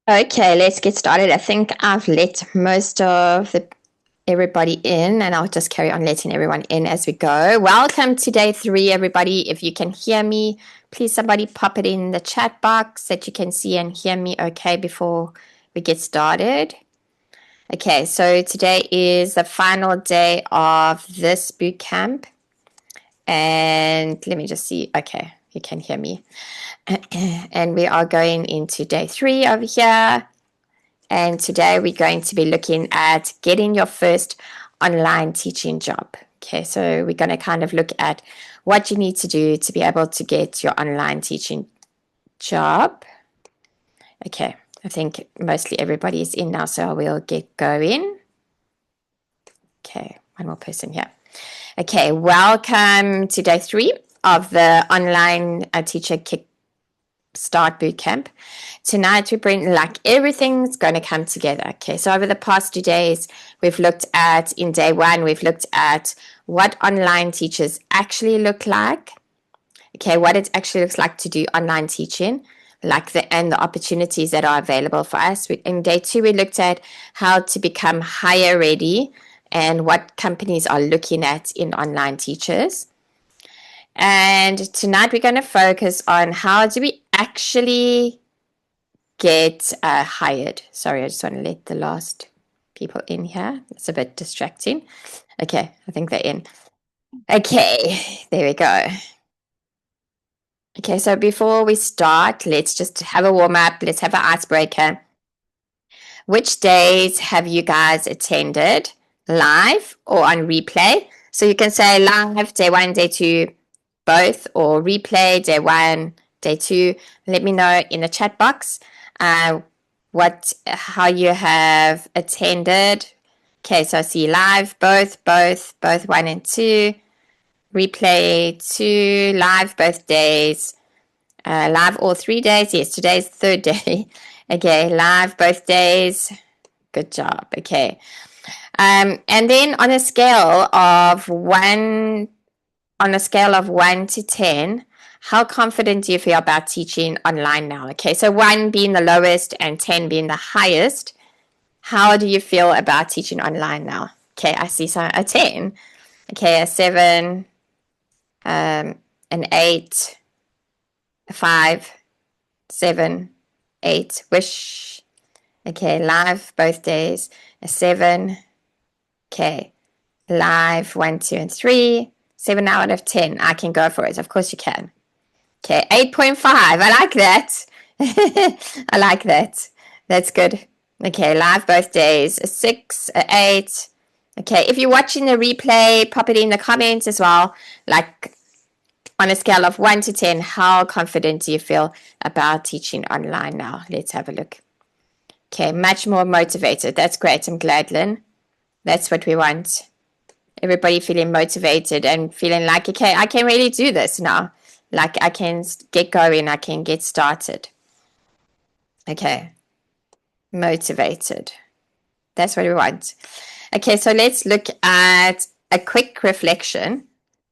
Okay, let's get started. I think I've let most of everybody in, and I'll just carry on letting everyone in as we go. Welcome to day 3, everybody. If you can hear me, please somebody pop it in the chat box that you can see and hear me okay before we get started. Okay, so today is the final day of this boot camp. And let me just see. Okay, you can hear me. And we are going into day 3 over here. And today we're going to be looking at getting your first online teaching job. Okay, so we're going to kind of look at what you need to do to be able to get your online teaching job. Okay, I think mostly everybody is in now, so we'll get going. Okay, one more person here. Okay, welcome to day 3 of the Online Teacher Kickstart Bootcamp. Tonight we bring, like, everything's going to come together. Okay, so over the past 2 days, we've looked at, in day 1, we've looked at what online teachers actually look like. Okay, what it actually looks like to do online teaching, like and the opportunities that are available for us. In day 2, we looked at how to become hire ready and what companies are looking at in online teachers. And tonight we're going to focus on how do we actually get hired. Sorry, I just want to let the last people in here. It's a bit distracting. Okay, I think they're in. Okay, there we go. Okay, so before we start, let's just have a warm up. Let's have an icebreaker. Which days have you guys attended live or on replay? So you can say live, day 1, day 2, both, or replay, day 1, day 2. Let me know in the chat box how you have attended. Okay, so I see live, both 1 and 2, replay 2, live both days, live all 3 days. Yes, today's the 3rd day. Okay, live both days. Good job. Okay. And then on a scale of 1 to 10, how confident do you feel about teaching online now? Okay, so 1 being the lowest and 10 being the highest. How do you feel about teaching online now? Okay, I see a 10. Okay, a 7, an 8, a 5, 7, 8. Wish. Okay, live both days. A 7. Okay, live 1, 2, and 3. 7 out of 10. I can go for it. Of course you can. Okay, 8.5. I like that. I like that. That's good. Okay, live both days. A 6, a 8. Okay, if you're watching the replay, pop it in the comments as well. Like, on a scale of 1 to 10, how confident do you feel about teaching online now? Let's have a look. Okay, much more motivated. That's great. I'm glad, Lynn. That's what we want. Everybody feeling motivated and feeling like, okay, I can really do this now. Like, I can get going. I can get started. Okay. Motivated. That's what we want. Okay, so let's look at a quick reflection.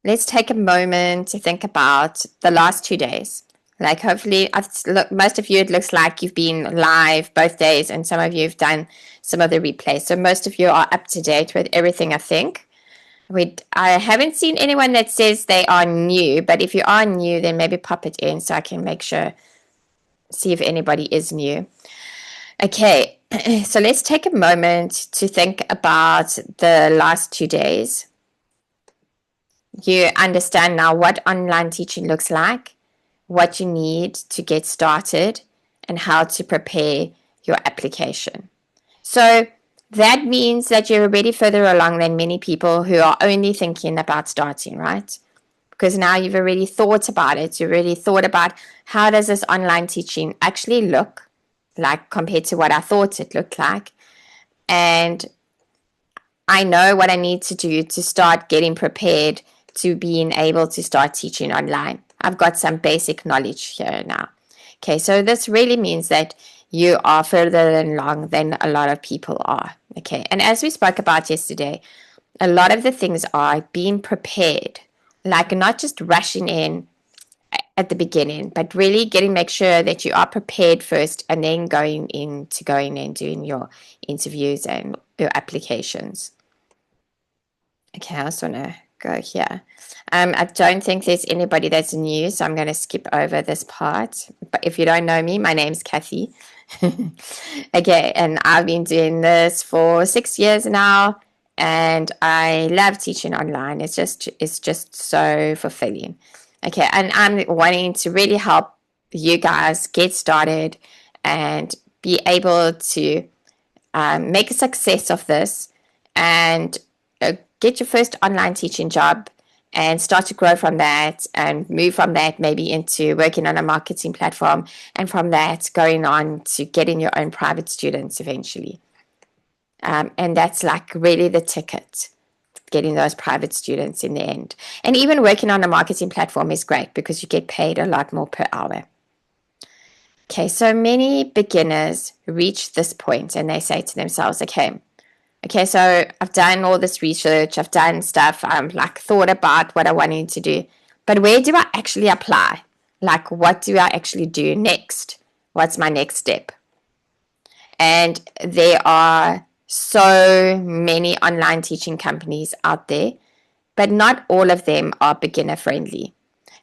Let's take a moment to think about the last 2 days. Like, hopefully, most of you, it looks like you've been live both days, and some of you have done some of the replays. So most of you are up to date with everything, I think. I haven't seen anyone that says they are new, but if you are new, then maybe pop it in so I can make sure, see if anybody is new. Okay, so let's take a moment to think about the last 2 days. You understand now what online teaching looks like, what you need to get started, and how to prepare your application. So that means that you're already further along than many people who are only thinking about starting, right? Because now you've already thought about it. You've already thought about how does this online teaching actually look like compared to what I thought it looked like. And I know what I need to do to start getting prepared to being able to start teaching online. I've got some basic knowledge here now. Okay, so this really means that you are further along than a lot of people are. Okay, and as we spoke about yesterday, a lot of the things are being prepared, like not just rushing in at the beginning, but really make sure that you are prepared first, and then going and doing your interviews and your applications. Okay, I just want to go here. I don't think there's anybody that's new, so I'm going to skip over this part. But if you don't know me, my name's Kathy. Okay, and I've been doing this for 6 years now, and I love teaching online. It's just so fulfilling. Okay, and I'm wanting to really help you guys get started and be able to make a success of this, and get your first online teaching job and start to grow from that, and move from that maybe into working on a marketing platform, and from that going on to getting your own private students eventually. And that's like really the ticket, getting those private students in the end. And even working on a marketing platform is great because you get paid a lot more per hour. Okay, so many beginners reach this point and they say to themselves, okay, so I've done all this research, I've done stuff, like thought about what I wanted to do, but where do I actually apply? Like, what do I actually do next? What's my next step? And there are so many online teaching companies out there, but not all of them are beginner friendly.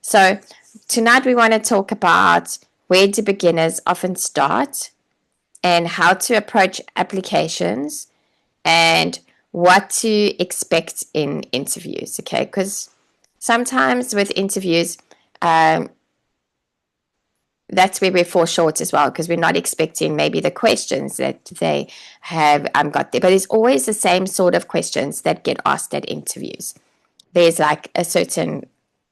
So tonight we want to talk about where do beginners often start, and how to approach applications, and what to expect in interviews, okay? Because sometimes with interviews, that's where we fall short as well, because we're not expecting maybe the questions that they have got there. But it's always the same sort of questions that get asked at interviews. There's like a certain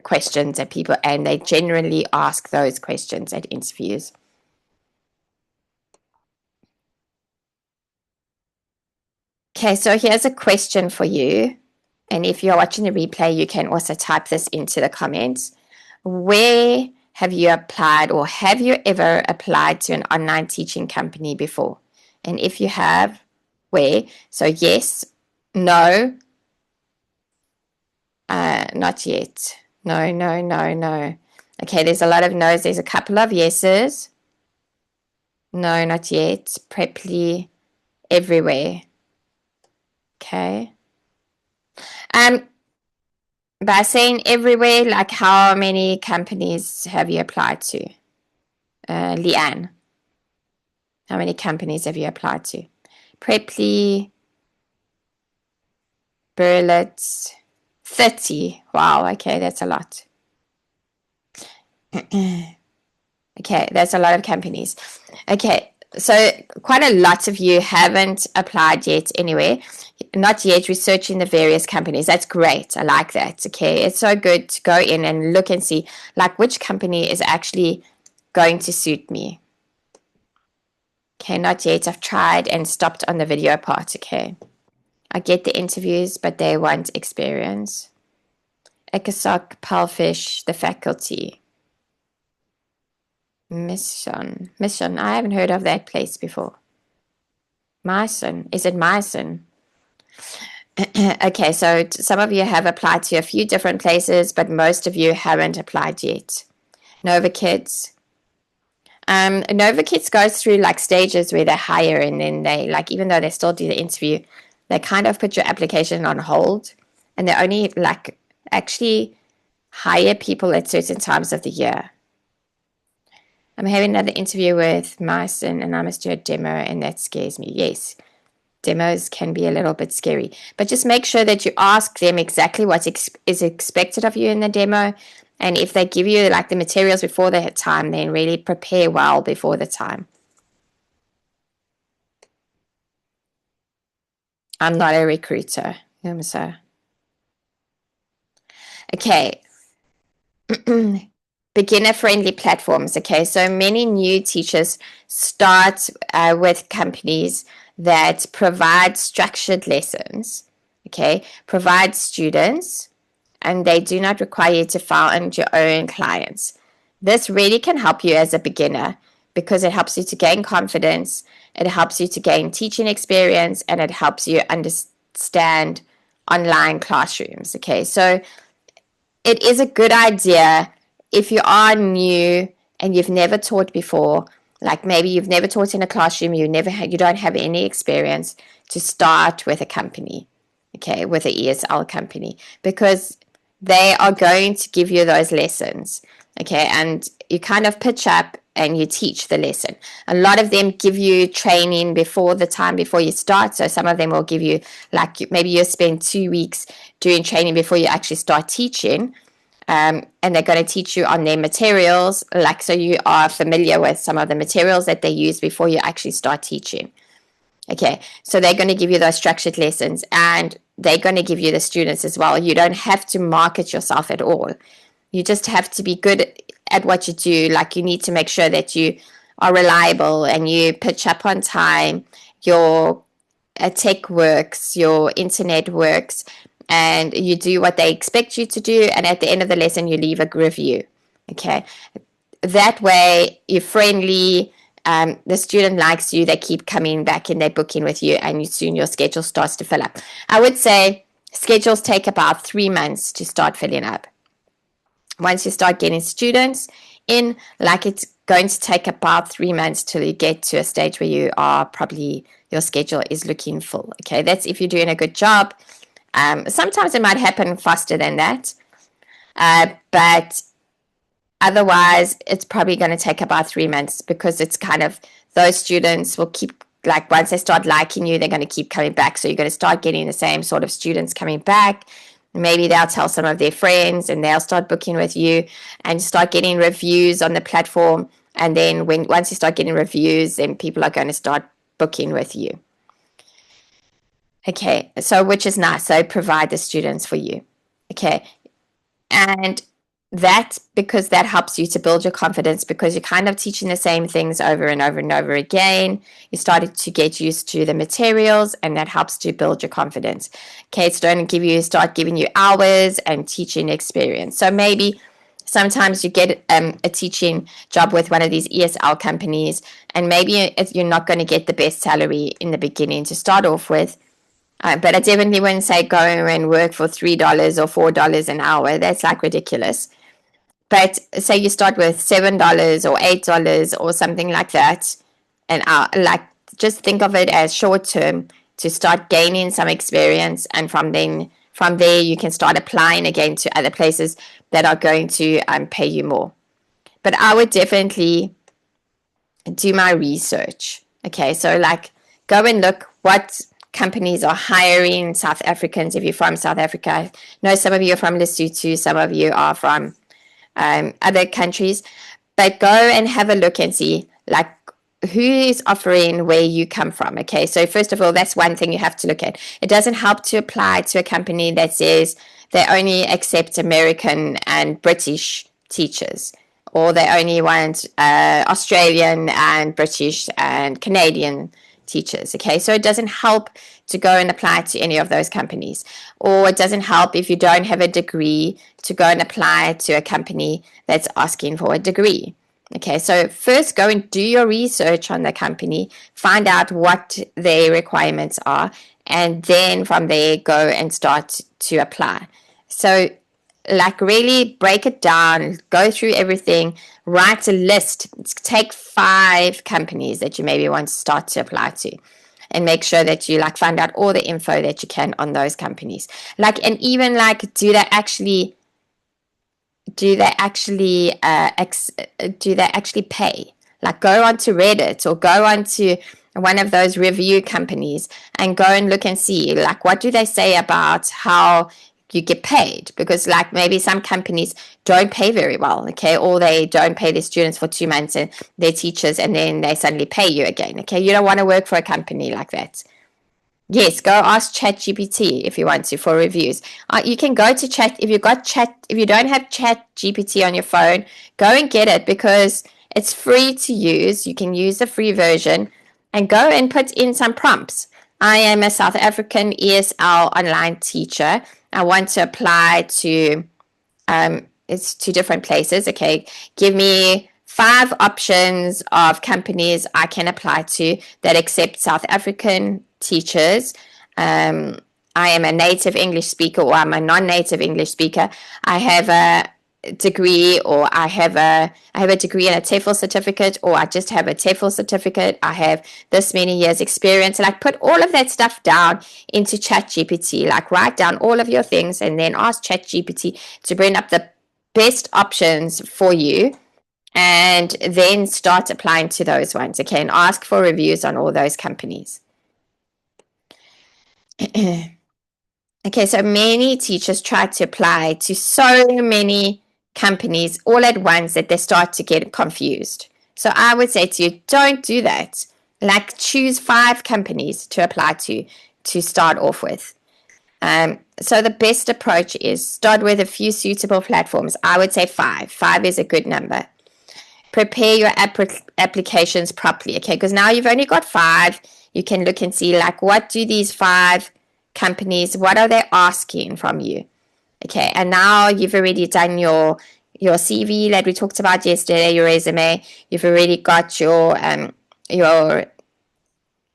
questions that people, and they generally ask those questions at interviews. Okay, so here's a question for you. And if you're watching the replay, you can also type this into the comments. Where have you applied, or have you ever applied to an online teaching company before? And if you have, where? So yes, no, not yet. No, no, no, no. Okay, there's a lot of no's. There's a couple of yeses. No, not yet. Preply, everywhere. Okay. By saying everywhere, like how many companies have you applied to? Leanne, how many companies have you applied to? Preply, Berlitz, 30. Wow, okay, that's a lot. Okay, that's a lot of companies. Okay, so quite a lot of you haven't applied yet anyway. Not yet, researching the various companies. That's great. I like that. Okay, it's so good to go in and look and see like which company is actually going to suit me. Okay, not yet. I've tried and stopped on the video part. Okay, I get the interviews, but they want experience. Ekasak, Palfish, the faculty. Mission. I haven't heard of that place before. Myson. Is it Myson? Okay, so some of you have applied to a few different places, but most of you haven't applied yet. Nova Kids. Nova Kids goes through like stages where they hire, and then they, like, even though they still do the interview, they kind of put your application on hold, and they only like actually hire people at certain times of the year. I'm having another interview with Myson, and I must do a demo, and that scares me. Yes, demos can be a little bit scary, but just make sure that you ask them exactly what is expected of you in the demo. And if they give you like the materials before the time, then really prepare well before the time. I'm not a recruiter. So, okay. Beginner-friendly platforms. Okay, so many new teachers start with companies that provide structured lessons. Okay, provide students, and they do not require you to find your own clients. This really can help you as a beginner because it helps you to gain confidence, it helps you to gain teaching experience, and it helps you understand online classrooms. Okay, so it is a good idea if you are new and you've never taught before, like maybe you've never taught in a classroom, you don't have any experience, to start with a company, okay, with an ESL company, because they are going to give you those lessons, okay, and you kind of pitch up and you teach the lesson. A lot of them give you training before you start. So some of them will give you, like, maybe you spend 2 weeks doing training before you actually start teaching. And they're going to teach you on their materials, like, so you are familiar with some of the materials that they use before you actually start teaching. Okay, so they're going to give you those structured lessons, and they're going to give you the students as well. You don't have to market yourself at all. You just have to be good at what you do. Like, you need to make sure that you are reliable and you pitch up on time, your tech works, your internet works, and you do what they expect you to do. And at the end of the lesson, you leave a review. Okay, that way you're friendly. The student likes you, they keep coming back and they're booking with you, and soon your schedule starts to fill up. I would say schedules take about 3 months to start filling up. Once you start getting students in, like, it's going to take about 3 months till you get to a stage where you are probably, your schedule is looking full. Okay, that's if you're doing a good job. Sometimes it might happen faster than that, but otherwise, it's probably going to take about 3 months, because it's kind of, those students will keep, like, once they start liking you, they're going to keep coming back. So you're going to start getting the same sort of students coming back. Maybe they'll tell some of their friends and they'll start booking with you, and start getting reviews on the platform. And then once you start getting reviews, then people are going to start booking with you. Okay, so which is nice. So provide the students for you. Okay, and because that helps you to build your confidence, because you're kind of teaching the same things over and over and over again. You started to get used to the materials, and that helps to build your confidence. Okay, it's going to start giving you hours and teaching experience. So maybe sometimes you get a teaching job with one of these ESL companies, and maybe you're not going to get the best salary in the beginning to start off with. But I definitely wouldn't say go and work for $3 or $4 an hour. That's like ridiculous. But say you start with $7 or $8 or something like that, and like, just think of it as short term to start gaining some experience, and from there you can start applying again to other places that are going to pay you more. But I would definitely do my research. Okay, so like, go and look what companies are hiring South Africans. If you're from South Africa, I know some of you are from Lesotho, some of you are from other countries, but go and have a look and see, like, who is offering where you come from. Okay, so first of all, that's one thing you have to look at. It doesn't help to apply to a company that says they only accept American and British teachers, or they only want Australian and British and Canadian teachers. Okay, so it doesn't help to go and apply to any of those companies. Or it doesn't help, if you don't have a degree, to go and apply to a company that's asking for a degree. Okay, so first go and do your research on the company, find out what their requirements are, and then from there go and start to apply. So, like, really break it down, go through everything, write a list, take 5 companies that you maybe want to start to apply to, and make sure that you, like, find out all the info that you can on those companies. Like, and even, like, do they actually pay? Like, go onto Reddit or go onto one of those review companies and go and look and see, like, what do they say about how you get paid? Because, like, maybe some companies don't pay very well, okay, or they don't pay their students for 2 months and their teachers, and then they suddenly pay you again. Okay, you don't want to work for a company like that. Yes, go ask ChatGPT if you want to for reviews. You can go to Chat if you don't have ChatGPT on your phone, go and get it, because it's free to use. You can use the free version and go and put in some prompts. I am a South African ESL online teacher. I want to apply to it's to different places. Okay, give me 5 options of companies I can apply to that accept South African teachers. I am a native English speaker, or I'm a non-native English speaker. I have degree, or I have a degree and a TEFL certificate, or I just have a TEFL certificate, I have this many years experience. Like, put all of that stuff down into ChatGPT. Like, write down all of your things and then ask ChatGPT to bring up the best options for you, and then start applying to those ones. Okay, and ask for reviews on all those companies. Okay, so many teachers try to apply to so many companies all at once that they start to get confused. So I would say to you, don't do that. Like, choose 5 companies to apply to start off with. So the best approach is start with a few suitable platforms. I would say 5. 5 is a good number. Prepare your applications properly, okay? Because now you've only got 5. You can look and see, like, what do these 5 companies, what are they asking from you? Okay, and now you've already done your CV that we talked about yesterday, your resume. You've already got your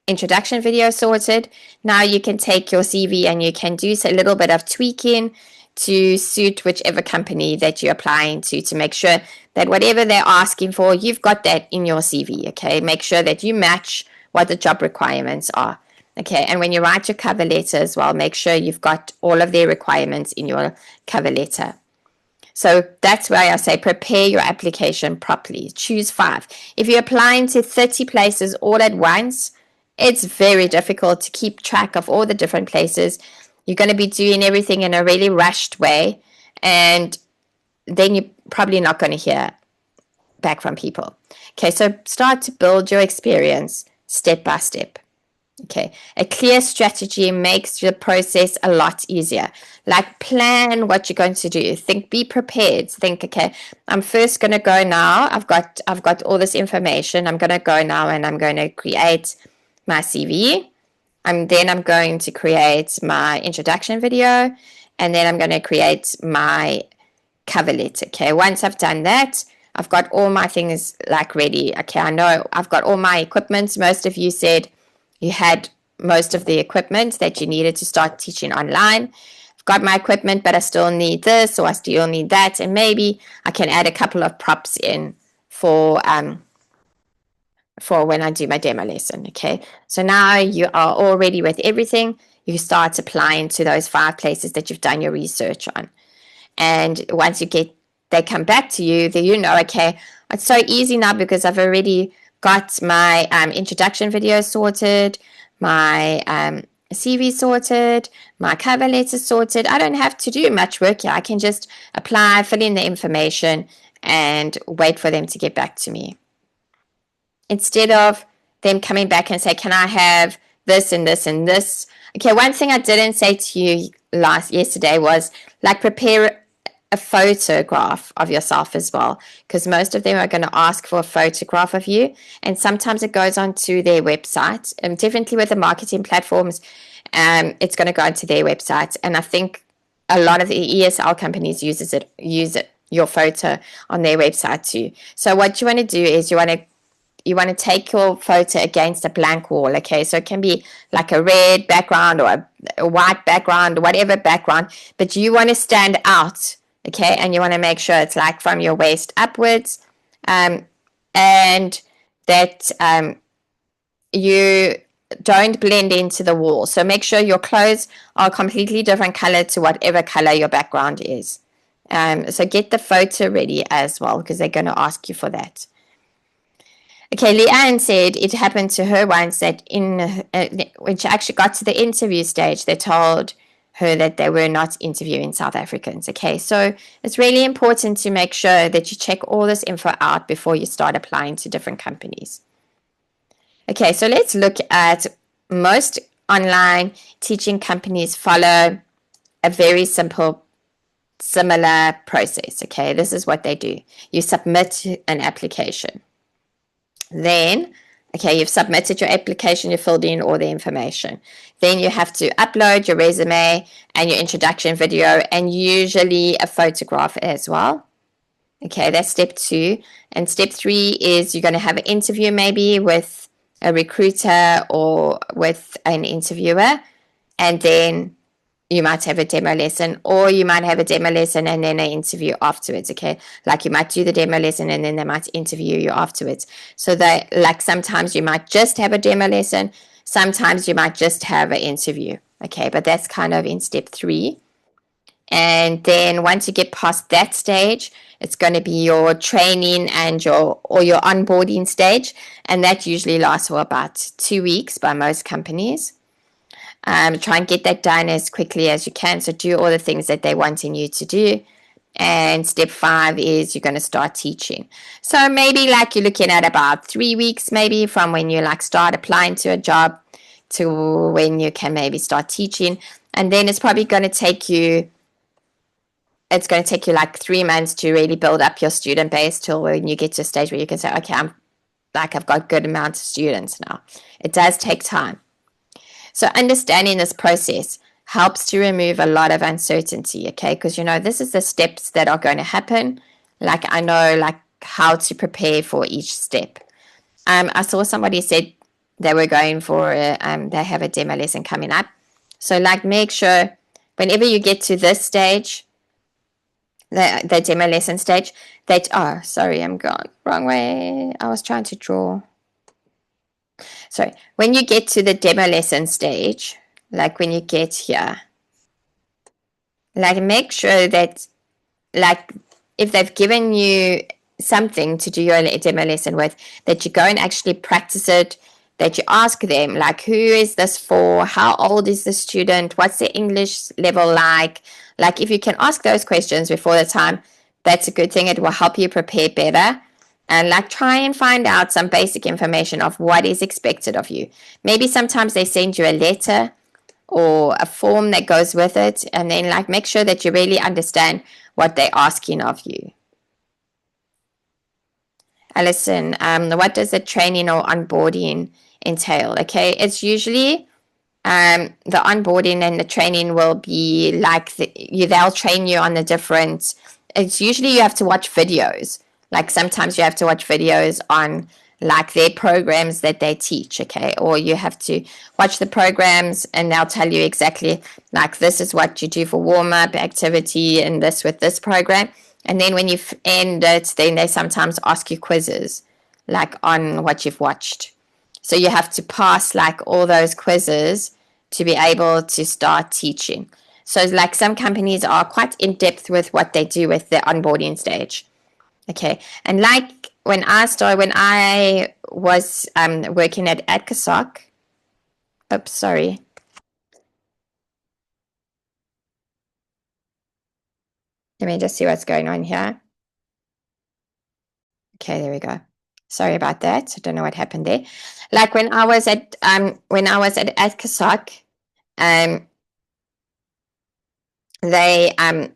introduction video sorted. Now you can take your CV and you can do a little bit of tweaking to suit whichever company that you're applying to make sure that whatever they're asking for, you've got that in your CV, okay? Make sure that you match what the job requirements are, okay? And when you write your cover letter as well, make sure you've got all of their requirements in your cover letter. So that's why I say prepare your application properly. Choose 5. If you're applying to 30 places all at once, it's very difficult to keep track of all the different places. You're going to be doing everything in a really rushed way, and then you're probably not going to hear back from people. Okay, so start to build your experience step by step. Okay, a clear strategy makes the process a lot easier. Like, plan what you're going to do. Think, be prepared. Think, okay, I'm first going to go now. I've got all this information. I'm going to go now and I'm going to create my CV. Then I'm going to create my introduction video, and then I'm going to create my cover letter. Okay, once I've done that, I've got all my things like ready. Okay, I know I've got all my equipment. Most of you said you had most of the equipment that you needed to start teaching online. I've got my equipment, but I still need this, or I still need that, and maybe I can add a couple of props in for when I do my demo lesson. Okay, so now you are all ready with everything. You start applying to those 5 places that you've done your research on, and once they come back to you, then you know, okay, it's so easy now because I've already got my introduction video sorted, my CV sorted, my cover letter sorted. I don't have to do much work here. I can just apply, fill in the information, and wait for them to get back to me. Instead of them coming back and say, can I have this and this and this? Okay, one thing I didn't say to you yesterday was, like, prepare a photograph of yourself as well, because most of them are going to ask for a photograph of you, and sometimes it goes onto their website. And definitely with the marketing platforms, it's going to go onto their website, and I think a lot of the ESL companies use your photo on their website too. So what you want to do is you want to take your photo against a blank wall, okay? So it can be like a red background or a white background, whatever background, but you want to stand out, okay? And you want to make sure it's like from your waist upwards, and that you don't blend into the wall. So make sure your clothes are completely different color to whatever color your background is. So get the photo ready as well, because they're going to ask you for that. Okay, Leanne said it happened to her once that when she actually got to the interview stage, they told her that they were not interviewing South Africans. Okay, so it's really important to make sure that you check all this info out before you start applying to different companies. Okay, so let's look at most online teaching companies follow a very similar process. Okay, this is what they do. You submit an application. Then, okay, you've submitted your application, you filled in all the information. Then you have to upload your resume and your introduction video, and usually a photograph as well. Okay, that's step 2. And step 3 is you're going to have an interview maybe with a recruiter or with an interviewer. And then you might have a demo lesson, or you might have a demo lesson and then an interview afterwards. Okay, like you might do the demo lesson and then they might interview you afterwards. So they, like, sometimes you might just have a demo lesson, sometimes you might just have an interview. Okay, but that's kind of in step 3. And then once you get past that stage, it's going to be your training and your onboarding stage, and that usually lasts for about 2 weeks by most companies. Try and get that done as quickly as you can. So do all the things that they're wanting you to do. And step 5 is you're going to start teaching. So maybe like you're looking at about 3 weeks, maybe from when you like start applying to a job to when you can maybe start teaching. And then it's probably going to take you like 3 months to really build up your student base till when you get to a stage where you can say, okay, I've got good amount of students now. It does take time. So understanding this process helps to remove a lot of uncertainty, okay? Because, this is the steps that are going to happen. Like, I know, like, how to prepare for each step. I saw somebody said they were going for, they have a demo lesson coming up. So, like, make sure whenever you get to this stage, the demo lesson stage, that, oh, sorry, I'm gone. Wrong way. I was trying to draw. Sorry. When you get to the demo lesson stage, like when you get here, like make sure that, like, if they've given you something to do your demo lesson with, that you go and actually practice it, that you ask them, like, who is this for? How old is the student? What's their English level like? Like, if you can ask those questions before the time, that's a good thing. It will help you prepare better. And like try and find out some basic information of what is expected of you. Maybe sometimes they send you a letter or a form that goes with it, and then like make sure that you really understand what they're asking of you. Alison, what does the training or onboarding entail? Okay, it's usually the onboarding and the training will be like they'll train you on the different. It's usually you have to watch videos. Like sometimes you have to watch videos on like their programs that they teach, okay? Or you have to watch the programs and they'll tell you exactly like this is what you do for warm-up activity and this with this program. And then when you end it, then they sometimes ask you quizzes like on what you've watched. So you have to pass like all those quizzes to be able to start teaching. So like some companies are quite in depth with what they do with the onboarding stage. Okay. And like when I was working at AdcaSoc, oops, sorry. Let me just see what's going on here. Okay, there we go. Sorry about that. I don't know what happened there. Like when I was at AdcaSoc, they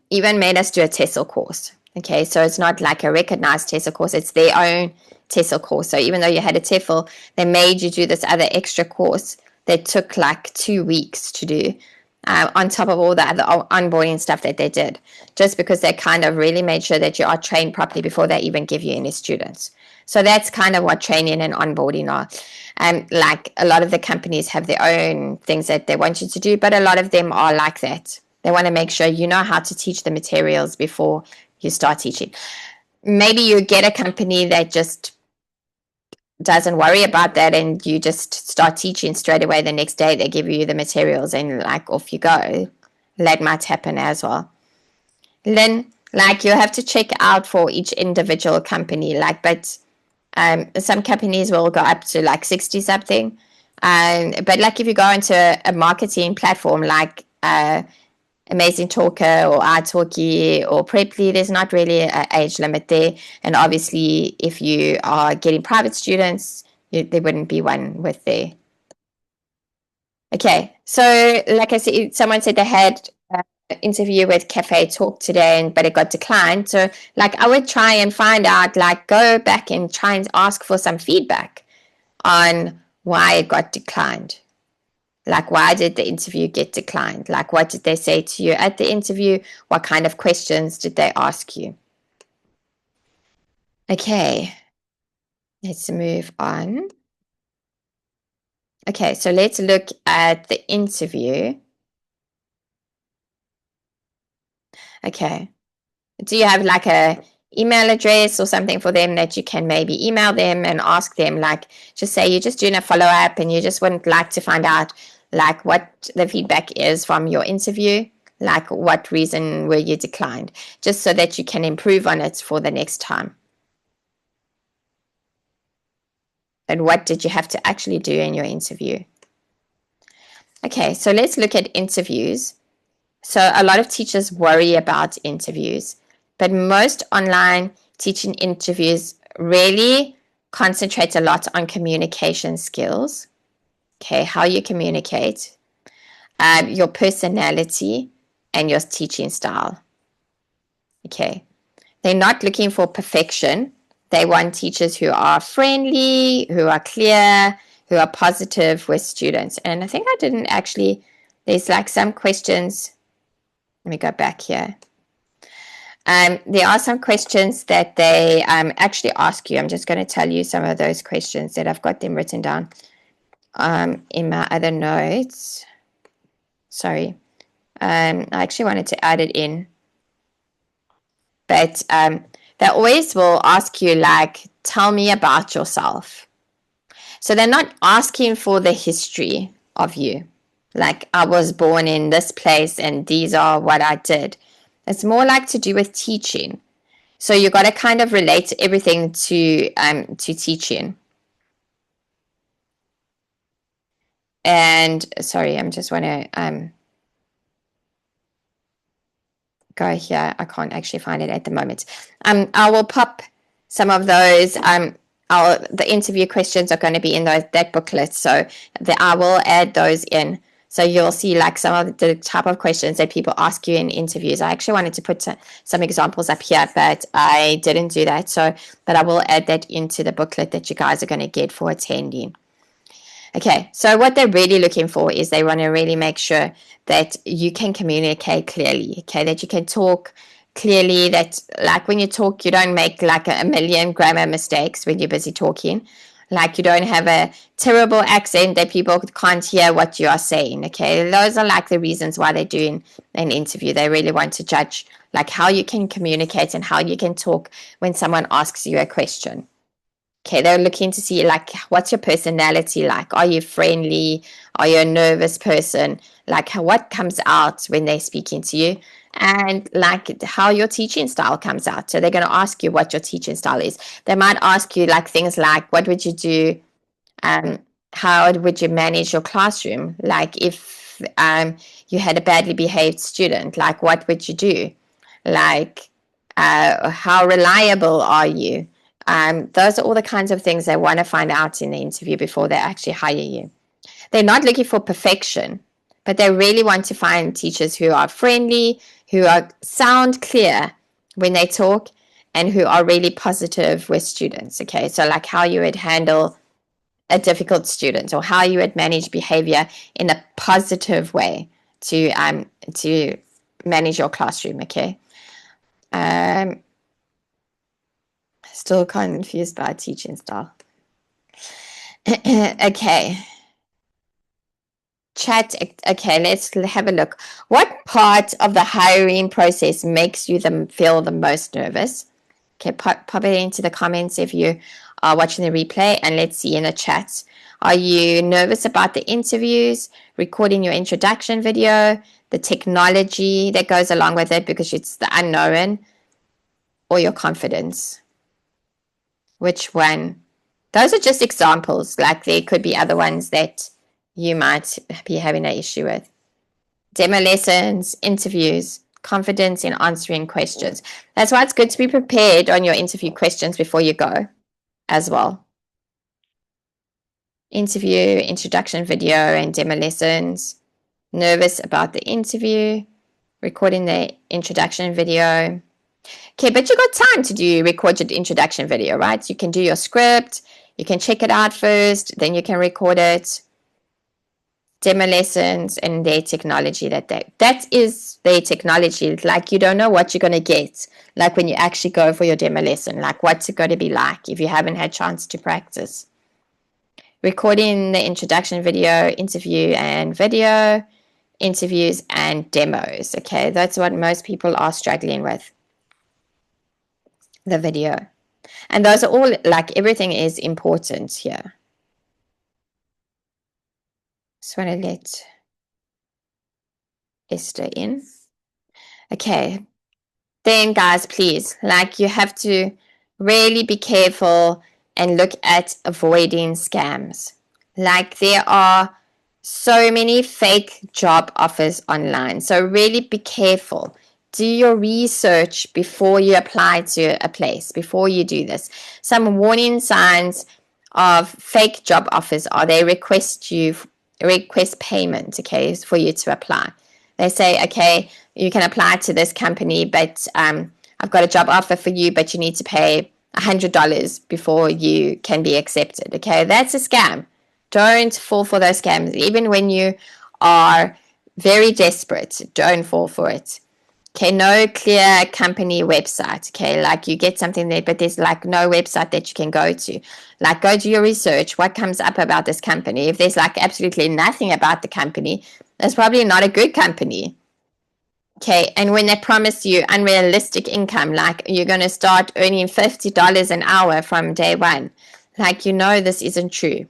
even made us do a tesol course. Okay, so it's not like a recognized tesol course, it's their own tesol course. So even though you had a TEFL, they made you do this other extra course that took like 2 weeks to do, on top of all the other onboarding stuff that they did, just because they kind of really made sure that you are trained properly before they even give you any students. So that's kind of what training and onboarding are. Like a lot of the companies have their own things that they want you to do, but a lot of them are like that. They want to make sure you know how to teach the materials before you start teaching. Maybe you get a company that just doesn't worry about that and you just start teaching straight away the next day. They give you the materials and like off you go. That might happen as well. Then like you have to check out for each individual company. Like, but some companies will go up to like 60 something. But like if you go into a marketing platform like Amazing Talker or iTalki or Preply, there's not really an age limit there. And obviously, if you are getting private students, there wouldn't be one with there. Okay, so like I said, someone said they had an interview with Cafe Talk today, but it got declined. So like I would try and find out, like go back and try and ask for some feedback on why it got declined. Like, why did the interview get declined? Like, what did they say to you at the interview? What kind of questions did they ask you? Okay, let's move on. Okay, so let's look at the interview. Okay. Do you have like a email address or something for them that you can maybe email them and ask them, like, just say you're just doing a follow-up and you just would like to find out like what the feedback is from your interview, like what reason were you declined, just so that you can improve on it for the next time. And what did you have to actually do in your interview? Okay, so let's look at interviews. So a lot of teachers worry about interviews, but most online teaching interviews really concentrate a lot on communication skills. Okay, how you communicate, your personality, and your teaching style. Okay, they're not looking for perfection. They want teachers who are friendly, who are clear, who are positive with students. And I think I didn't actually, there's like some questions. Let me go back here. There are some questions that they actually ask you. I'm just going to tell you some of those questions that I've got them written down in my other notes. Sorry. I actually wanted to add it in. But they always will ask you, like, tell me about yourself. So they're not asking for the history of you. Like, I was born in this place and these are what I did. It's more like to do with teaching. So you got to kind of relate everything to teaching. And sorry, I'm just want to go here. I can't actually find it at the moment. I will pop some of those. The interview questions are going to be in that booklet, so I will add those in. So you'll see like some of the type of questions that people ask you in interviews. I actually wanted to put some examples up here, but I didn't do that. But I will add that into the booklet that you guys are going to get for attending. Okay, so what they're really looking for is they want to really make sure that you can communicate clearly, okay, that you can talk clearly, that like when you talk, you don't make like a million grammar mistakes when you're busy talking. Like you don't have a terrible accent that people can't hear what you are saying, okay? Those are like the reasons why they're doing an interview. They really want to judge like how you can communicate and how you can talk when someone asks you a question. Okay, they're looking to see like what's your personality like? Are you friendly? Are you a nervous person? Like what comes out when they're speaking to you? And like how your teaching style comes out. So they're going to ask you what your teaching style is. They might ask you like things like, what would you do? How would you manage your classroom? Like if you had a badly behaved student, like what would you do? Like how reliable are you? Those are all the kinds of things they want to find out in the interview before they actually hire you. They're not looking for perfection, but they really want to find teachers who are friendly, who sound clear when they talk, and who are really positive with students. Okay, so like how you would handle a difficult student or how you would manage behavior in a positive way to manage your classroom. Okay. Still confused by teaching style. Okay. Chat. Okay, let's have a look. What part of the hiring process makes you feel the most nervous? Okay, pop it into the comments if you are watching the replay, and let's see in the chat. Are you nervous about the interviews, recording your introduction video, the technology that goes along with it because it's the unknown, or your confidence? Which one? Those are just examples. Like there could be other ones that you might be having an issue with. Demo lessons, interviews, confidence in answering questions. That's why it's good to be prepared on your interview questions before you go as well. Interview, introduction video, and demo lessons. Nervous about the interview, recording the introduction video. Okay, but you got time to record your introduction video, right? You can do your script, you can check it out first, then you can record it. Demo lessons and their technology that is their technology. Like you don't know what you're going to get, like when you actually go for your demo lesson, like what's it going to be like if you haven't had chance to practice. Recording the introduction video, interview and video, interviews and demos. Okay, that's what most people are struggling with, the video. And those are all, like, everything is important here. Just want to let Esther in. Okay, then guys, please, like, you have to really be careful and look at avoiding scams. Like, there are so many fake job offers online, so really be careful. Do your research before you apply to a place, before you do this. Some warning signs of fake job offers are they request payment, okay, for you to apply. They say, okay, you can apply to this company, but I've got a job offer for you, but you need to pay $100 before you can be accepted. Okay, that's a scam. Don't fall for those scams. Even when you are very desperate, don't fall for it. Okay, no clear company website. Okay, like you get something there, but there's like no website that you can go to. Like, go do your research. What comes up about this company? If there's like absolutely nothing about the company, that's probably not a good company. Okay, and when they promise you unrealistic income, like you're going to start earning $50 an hour from day one, like, you know, this isn't true.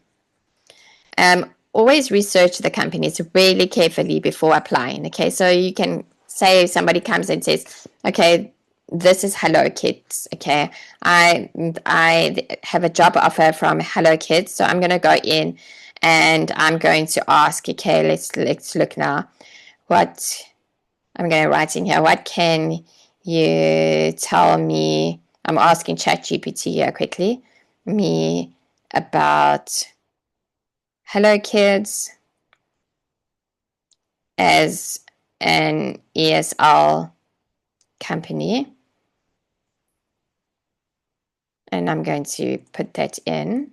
Always research the companies really carefully before applying. Okay, so you can say somebody comes and says, okay, this is Hello Kids. Okay, I have a job offer from Hello Kids, so I'm going to go in and I'm going to ask. Okay, let's look now. What I'm going to write in here. What can you tell me? I'm asking ChatGPT here quickly. Me about Hello Kids as an ESL company. And I'm going to put that in.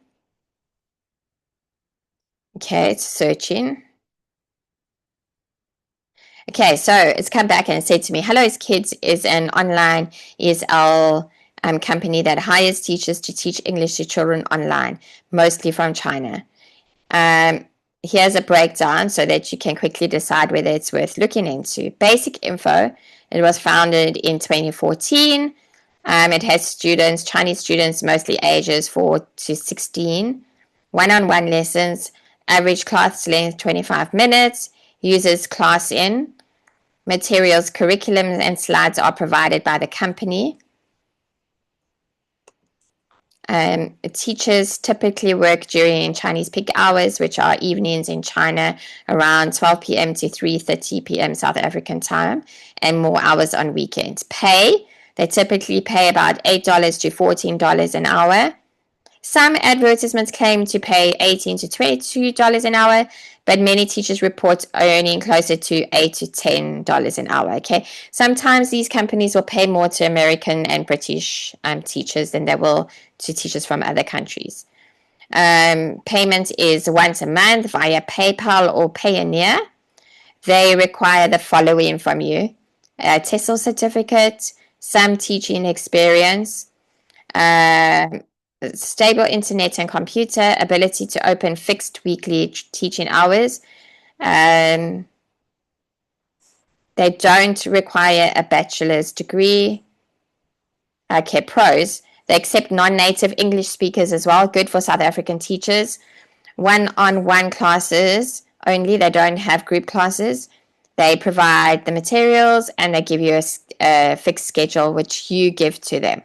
Okay, it's searching. Okay, so it's come back and it said to me, Hello Kids is an online ESL company that hires teachers to teach English to children online, mostly from China. Here's a breakdown so that you can quickly decide whether it's worth looking into. Basic info. It was founded in 2014. It has students, Chinese students, mostly ages 4 to 16. One-on-one lessons. Average class length 25 minutes. Uses ClassIn. Materials, curriculum, and slides are provided by the company. Teachers typically work during Chinese peak hours, which are evenings in China, around 12 p.m. to 3:30 p.m. South African time, and more hours on weekends. Pay, they typically pay about $8 to $14 an hour. Some advertisements claim to pay $18 to $22 an hour, but many teachers report earning closer to $8 to $10 an hour. Okay, sometimes these companies will pay more to American and British teachers than they will to teachers from other countries. Payment is once a month via PayPal or Payoneer. They require the following from you: a tesol certificate, some teaching experience, stable internet and computer, ability to open fixed weekly teaching hours. They don't require a bachelor's degree. Okay, pros. They accept non-native English speakers as well. Good for South African teachers. One-on-one classes only. They don't have group classes. They provide the materials and they give you a fixed schedule which you give to them.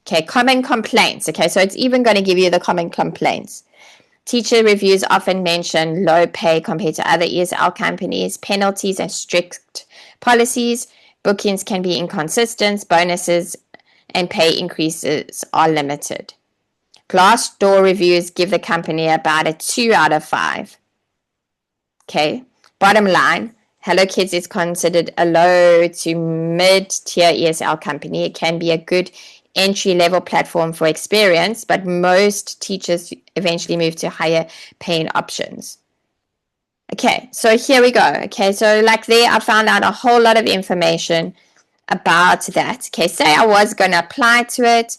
Okay, common complaints. Okay, so it's even going to give you the common complaints. Teacher reviews often mention low pay compared to other ESL companies, penalties and strict policies. Bookings can be inconsistent. Bonuses and pay increases are limited. Glassdoor reviews give the company about a 2 out of 5. Okay, bottom line, Hello Kids is considered a low to mid-tier ESL company. It can be a good entry-level platform for experience, but most teachers eventually move to higher paying options. Okay, so here we go. Okay, so like there, I found out a whole lot of information about that. Okay, say I was going to apply to it.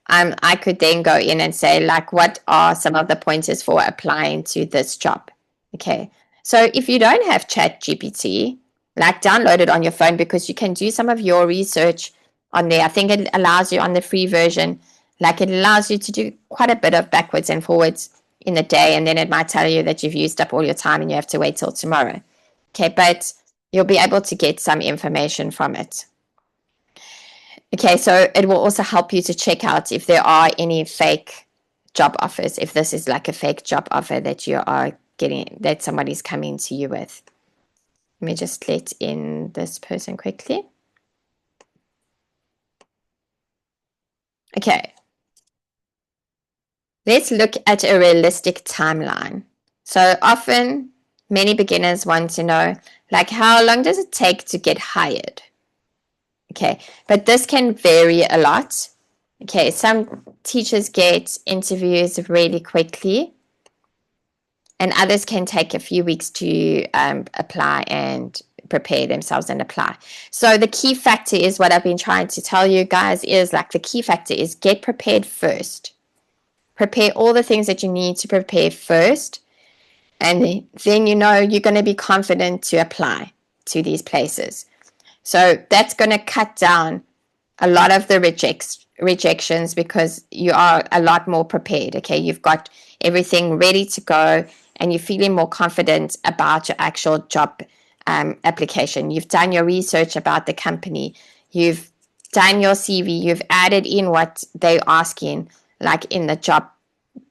I could then go in and say, like, what are some of the pointers for applying to this job? Okay, So if you don't have ChatGPT, like download it on your phone, because you can do some of your research on there. I think it allows you on the free version, like it allows you to do quite a bit of backwards and forwards in the day, and then it might tell you that you've used up all your time and you have to wait till tomorrow. Okay, but you'll be able to get some information from it. Okay, so it will also help you to check out if there are any fake job offers, if this is like a fake job offer that you are getting, that somebody's coming to you with. Let me just let in this person quickly. Okay. Let's look at a realistic timeline. So often, many beginners want to know, like, how long does it take to get hired? Okay, but this can vary a lot. Okay, some teachers get interviews really quickly, and others can take a few weeks to apply and prepare themselves and apply. So the key factor is what I've been trying to tell you guys is, like, the key factor is get prepared first. Prepare all the things that you need to prepare first, and then you know you're going to be confident to apply to these places. So that's going to cut down a lot of the rejections, because you are a lot more prepared. Okay, you've got everything ready to go, and you're feeling more confident about your actual job application. You've done your research about the company. You've done your CV. You've added in what they're asking, like in the job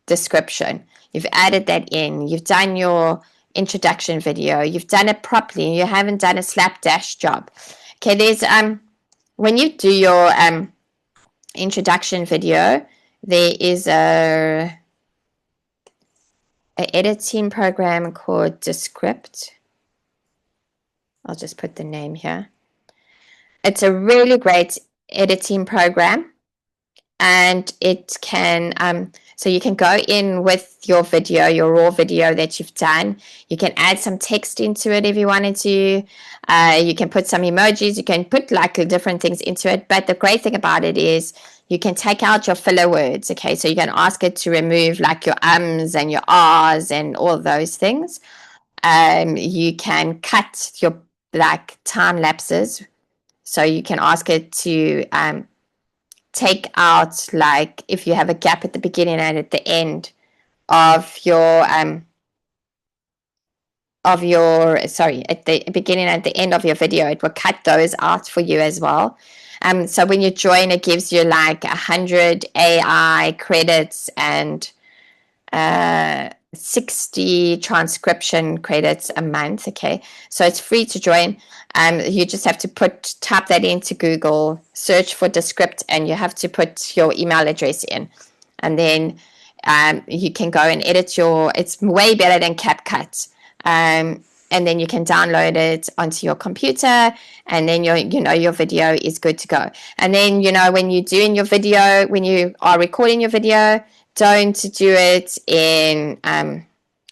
description. You've added that in. You've done your introduction video. You've done it properly. You haven't done a slapdash job. Okay, there's when you do your introduction video, there is a editing program called Descript. I'll just put the name here. It's a really great editing program, and it can so you can go in with your video, your raw video that you've done. You can add some text into it if you wanted to. You can put some emojis. You can put like different things into it. But the great thing about it is you can take out your filler words. Okay, so you can ask it to remove like your ums and your ahs and all those things. You can cut your like time lapses. So you can ask it to take out, like, if you have a gap at the beginning and at the end of your sorry, at the beginning and at the end of your video, it will cut those out for you as well. So when you join, it gives you like 100 AI credits and 60 transcription credits a month. Okay, so it's free to join. You just have to type that into Google, search for Descript, and you have to put your email address in, and then you can go and edit it's way better than CapCut. And then you can download it onto your computer, and then your video is good to go. And then, when you're doing your video, when you are recording your video, don't do it in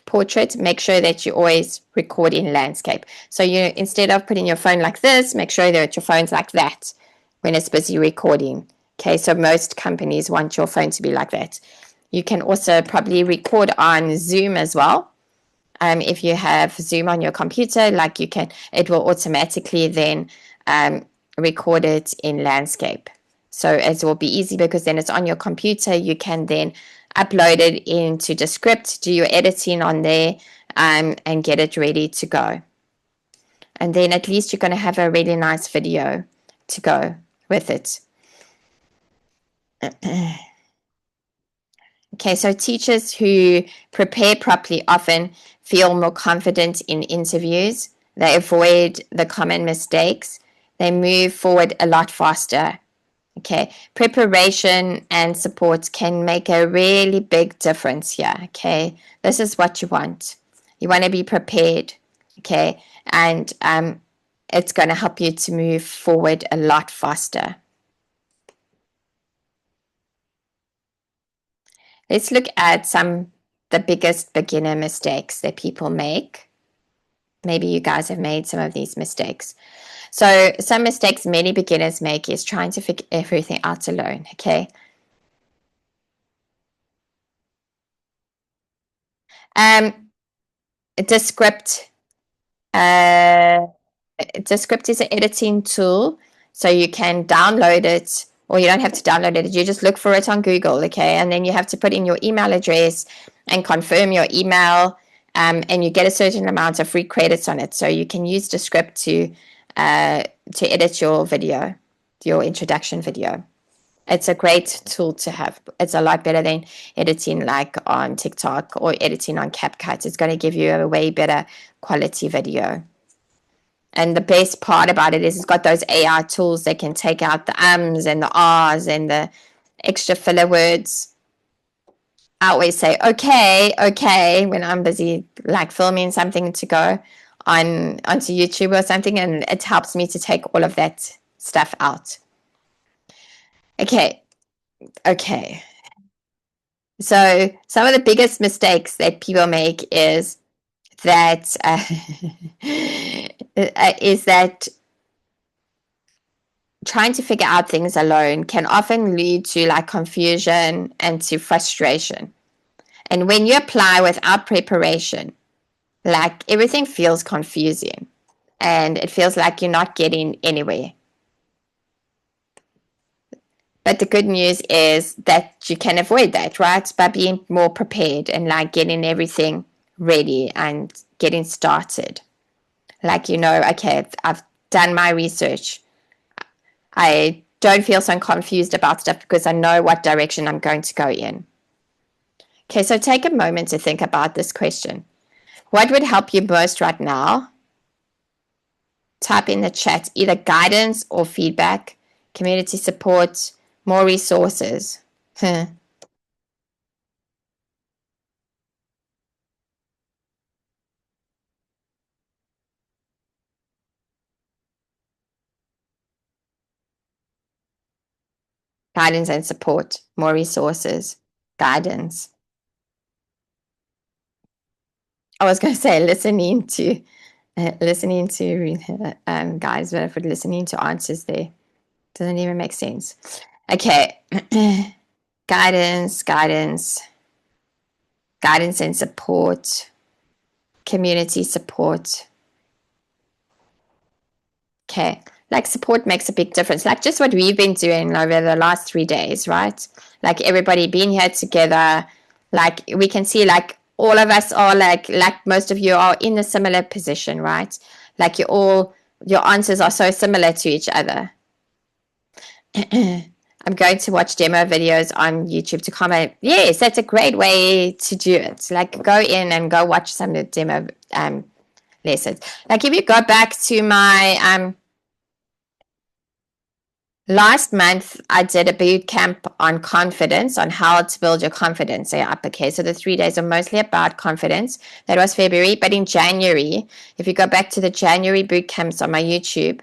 portrait. Make sure that you always record in landscape. So instead of putting your phone like this, make sure that your phone's like that when it's busy recording. Okay, so most companies want your phone to be like that. You can also probably record on Zoom as well. If you have Zoom on your computer, like it will automatically then record it in landscape. So it will be easy, because then it's on your computer. You can then upload it into Descript, do your editing on there, and get it ready to go. And then at least you're going to have a really nice video to go with it. Okay, so teachers who prepare properly often feel more confident in interviews. They avoid the common mistakes. They move forward a lot faster. Okay, preparation and support can make a really big difference here. Okay, this is what you want. You want to be prepared. Okay, and it's going to help you to move forward a lot faster. Let's look at the biggest beginner mistakes that people make. Maybe you guys have made some of these mistakes. So some mistakes many beginners make is trying to figure everything out alone. Okay. Descript Descript is an editing tool, so you can download it, or you don't have to download it. You just look for it on Google, okay? And then you have to put in your email address and confirm your email, and you get a certain amount of free credits on it. So you can use Descript to edit your video, your introduction video. It's a great tool to have. It's a lot better than editing like on TikTok or editing on CapCut. It's going to give you a way better quality video. And the best part about it is it's got those AI tools that can take out the ums and the ahs and the extra filler words. I always say, okay, when I'm busy like filming something to go onto YouTube or something, and it helps me to take all of that stuff out. Okay. So some of the biggest mistakes that people make is that trying to figure out things alone can often lead to like confusion and to frustration. And when you apply without preparation, like everything feels confusing and it feels like you're not getting anywhere. But the good news is that you can avoid that, right? By being more prepared and like getting everything ready and getting started. Like, okay, I've done my research. I don't feel so confused about stuff because I know what direction I'm going to go in. Okay, so take a moment to think about this question. What would help you most right now? Type in the chat either guidance or feedback, community support, more resources. Guidance and support, more resources, guidance. I was going to say listening to guys, but I put listening to answers there. Doesn't even make sense. Okay. guidance and support, community support. Okay. Like support makes a big difference. Like just what we've been doing over the last 3 days, right? Like everybody being here together. Like we can see like all of us are like most of you are in a similar position, right? Like your answers are so similar to each other. I'm going to watch demo videos on YouTube to comment. Yes, that's a great way to do it. Like go in and go watch some of the demo lessons. Like if you go back to my last month, I did a boot camp on confidence, on how to build your confidence up. Okay, so the 3 days are mostly about confidence. That was February. But in January, if you go back to the January boot camps on my YouTube,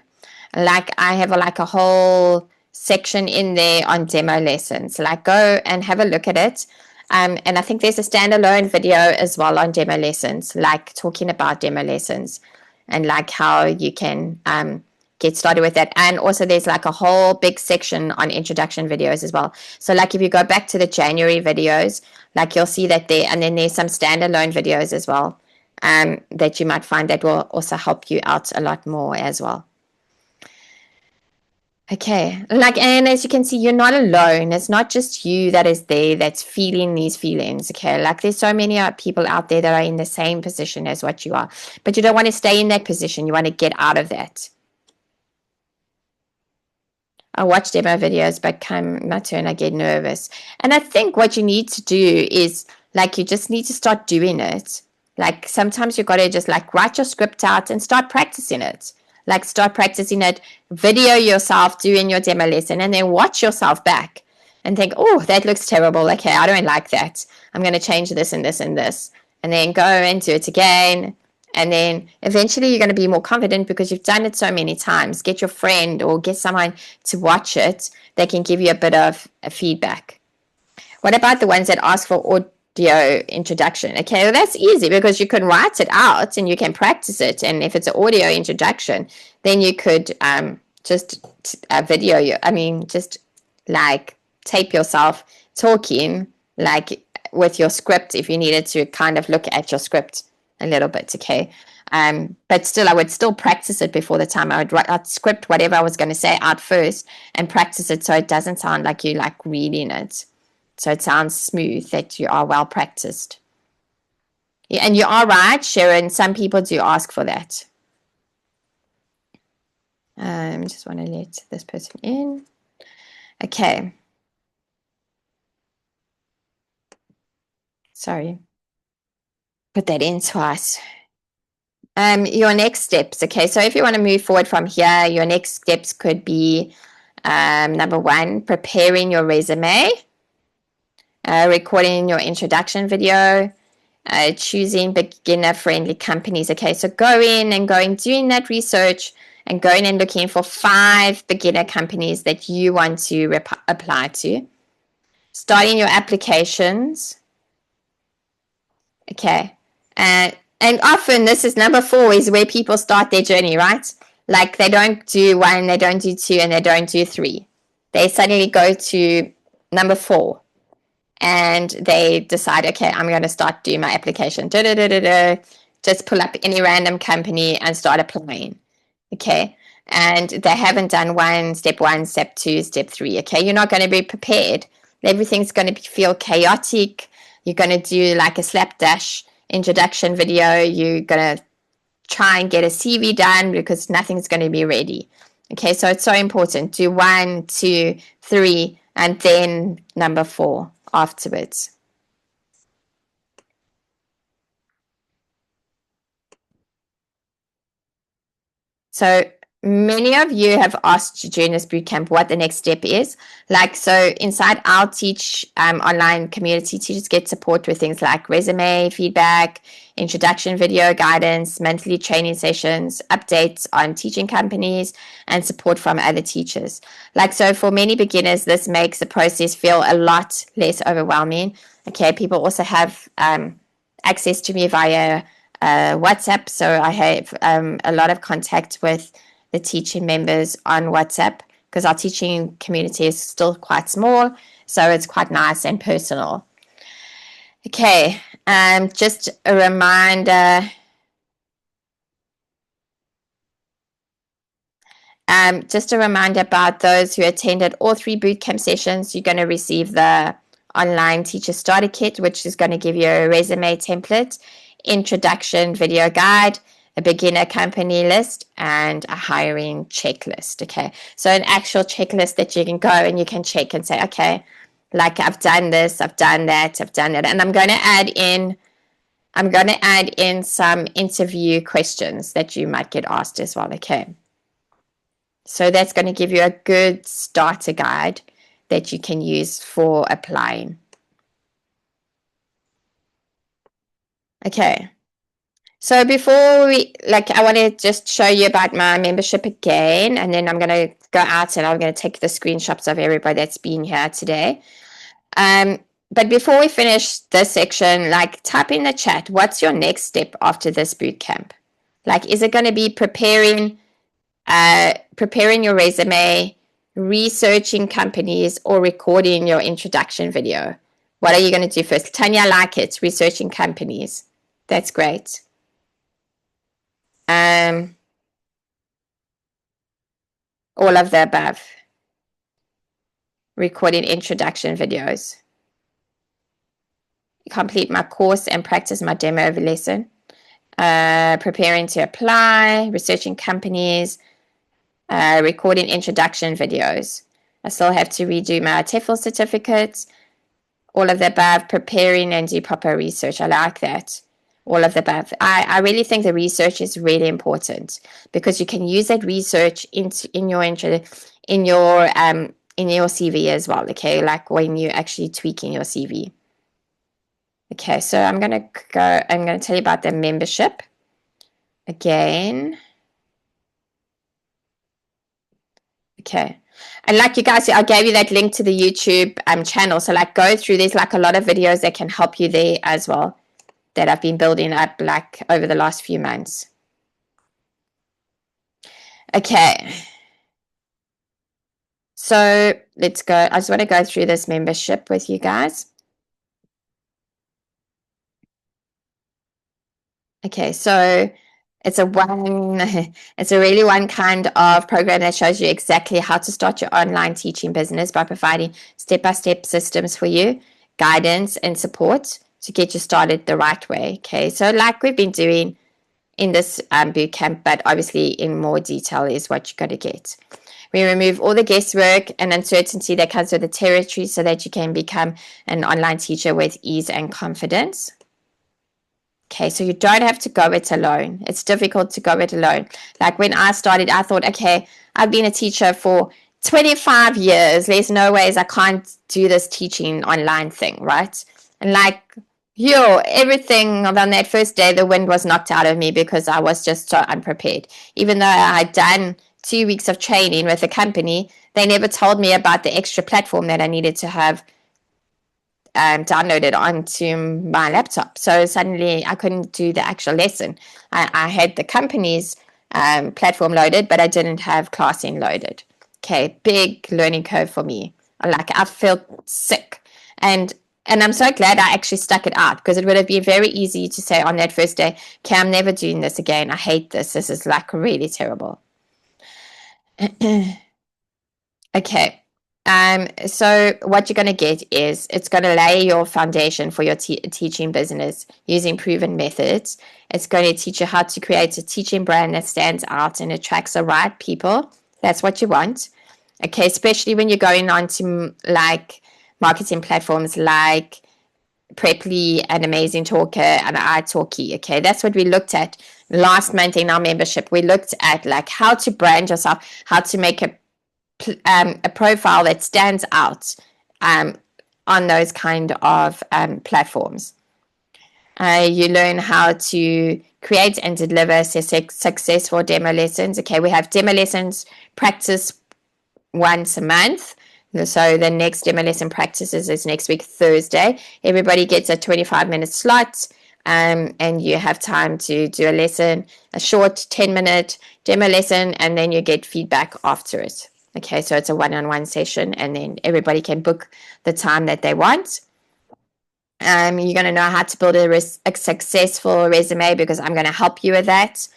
like I have a whole section in there on demo lessons. Like go and have a look at it. And I think there's a standalone video as well on demo lessons, like talking about demo lessons and like how you can get started with that. And also there's like a whole big section on introduction videos as well. So like if you go back to the January videos, like you'll see that there, and then there's some standalone videos as well that you might find that will also help you out a lot more as well. Okay, like, and as you can see, you're not alone. It's not just you that is there that's feeling these feelings. Okay, like there's so many people out there that are in the same position as what you are, but you don't want to stay in that position. You want to get out of that. I watch demo videos, but come my turn, I get nervous. And I think what you need to do is like you just need to start doing it. Like sometimes you got to just like write your script out and start practicing it. Like start practicing it, video yourself doing your demo lesson, and then watch yourself back and think, oh, that looks terrible. Okay, I don't like that. I'm going to change this and this and this. And then go and do it again. And then eventually you're going to be more confident because you've done it so many times. Get your friend or get someone to watch it. They can give you a bit of feedback. What about the ones that ask for audio introduction? Okay, well, that's easy because you can write it out and you can practice it. And if it's an audio introduction, then you could just just like tape yourself talking like with your script if you needed to kind of look at your script a little bit, okay? But still, I would still practice it before the time. I'd script whatever I was going to say out first and practice it so it doesn't sound like you like reading it. So it sounds smooth, that you are well practiced. Yeah, and you are right, Sharon. Some people do ask for that. Just want to let this person in. Okay. Sorry. Put that in twice. Your next steps. Okay, so if you want to move forward from here, your next steps could be number one, preparing your resume, recording your introduction video, choosing beginner-friendly companies. Okay, so doing that research and going and looking for 5 beginner companies that you want to apply to. Starting your applications. Okay, and often this is number 4 is where people start their journey, right? Like they don't do 1, they don't do 2, and they don't do 3. They suddenly go to number 4. And they decide, okay, I'm going to start doing my application. Just pull up any random company and start applying. Okay. And they haven't done step 1, step 2, step 3. Okay. You're not going to be prepared. Everything's going to feel chaotic. You're going to do like a slapdash introduction video. You're going to try and get a CV done because nothing's going to be ready. Okay. So it's so important. Do 1, 2, 3, and then number 4 afterwards. So many of you have asked during this bootcamp what the next step is. Like, so inside our Teach online community, teachers get support with things like resume, feedback, introduction video guidance, monthly training sessions, updates on teaching companies, and support from other teachers. Like, so for many beginners, this makes the process feel a lot less overwhelming. Okay, people also have access to me via WhatsApp. So I have a lot of contact with the teaching members on WhatsApp because our teaching community is still quite small. So it's quite nice and personal. Okay, just a reminder. Just a reminder about those who attended all 3 bootcamp sessions. You're going to receive the Online Teacher Starter Kit, which is going to give you a resume template, introduction video guide, a beginner company list, and a hiring checklist. Okay, so an actual checklist that you can go and you can check and say, okay, like I've done this, I've done that, I've done it, and I'm going to add in some interview questions that you might get asked as well. Okay. So that's going to give you a good starter guide that you can use for applying. Okay. So before I want to just show you about my membership again, and then I'm going to go out and I'm going to take the screenshots of everybody that's been here today. But before we finish this section, type in the chat, what's your next step after this bootcamp? Is it going to be preparing your resume, researching companies, or recording your introduction video? What are you going to do first? Tanya, like it, researching companies. That's great. All of the above. Recording introduction videos. Complete my course and practice my demo of a lesson. Preparing to apply, researching companies, recording introduction videos. I still have to redo my TEFL certificates. All of the above, preparing and do proper research. I like that. All of the above. I really think the research is really important because you can use that research in your CV as well. Okay, like when you're actually tweaking your CV. Okay, so I'm going to tell you about the membership again. Okay. And you guys, I gave you that link to the YouTube channel. So go through, there's a lot of videos that can help you there as well that I've been building up over the last few months. Okay. So let's go. I just want to go through this membership with you guys. Okay, so it's a it's a really one kind of program that shows you exactly how to start your online teaching business by providing step-by-step systems for you, guidance and support to get you started the right way. Okay, so like we've been doing in this boot camp, but obviously in more detail is what you're going to get. We remove all the guesswork and uncertainty that comes with the territory so that you can become an online teacher with ease and confidence. Okay, so you don't have to go it alone. It's difficult to go it alone. Like when I started, I thought, okay, I've been a teacher for 25 years. There's no ways I can't do this teaching online thing, right? And like, everything on that first day, the wind was knocked out of me because I was just so unprepared. Even though I had done 2 weeks of training with the company, they never told me about the extra platform that I needed to have downloaded onto my laptop. So suddenly I couldn't do the actual lesson. I had the company's platform loaded, but I didn't have Classing loaded. Okay, big learning curve for me. Like I felt sick. And I'm so glad I actually stuck it out because it would have been very easy to say on that first day, okay, I'm never doing this again. I hate this. This is like really terrible. Okay. So what you're going to get is it's going to lay your foundation for your teaching business using proven methods. It's going to teach you how to create a teaching brand that stands out and attracts the right people. That's what you want. Okay, especially when you're going on to like marketing platforms like Preply and Amazing Talker and iTalki. Okay, that's what we looked at last month in our membership. We looked at like how to brand yourself, how to make a profile that stands out on those kind of platforms. You learn how to create and deliver successful demo lessons. Okay, we have demo lessons practice once a month. So the next demo lesson practices is next week, Thursday. Everybody gets a 25-minute slot. And you have time to do a lesson, a short 10-minute demo lesson, and then you get feedback after it. Okay, so it's a one-on-one session, and then everybody can book the time that they want. You're going to know how to build a successful resume because I'm going to help you with that.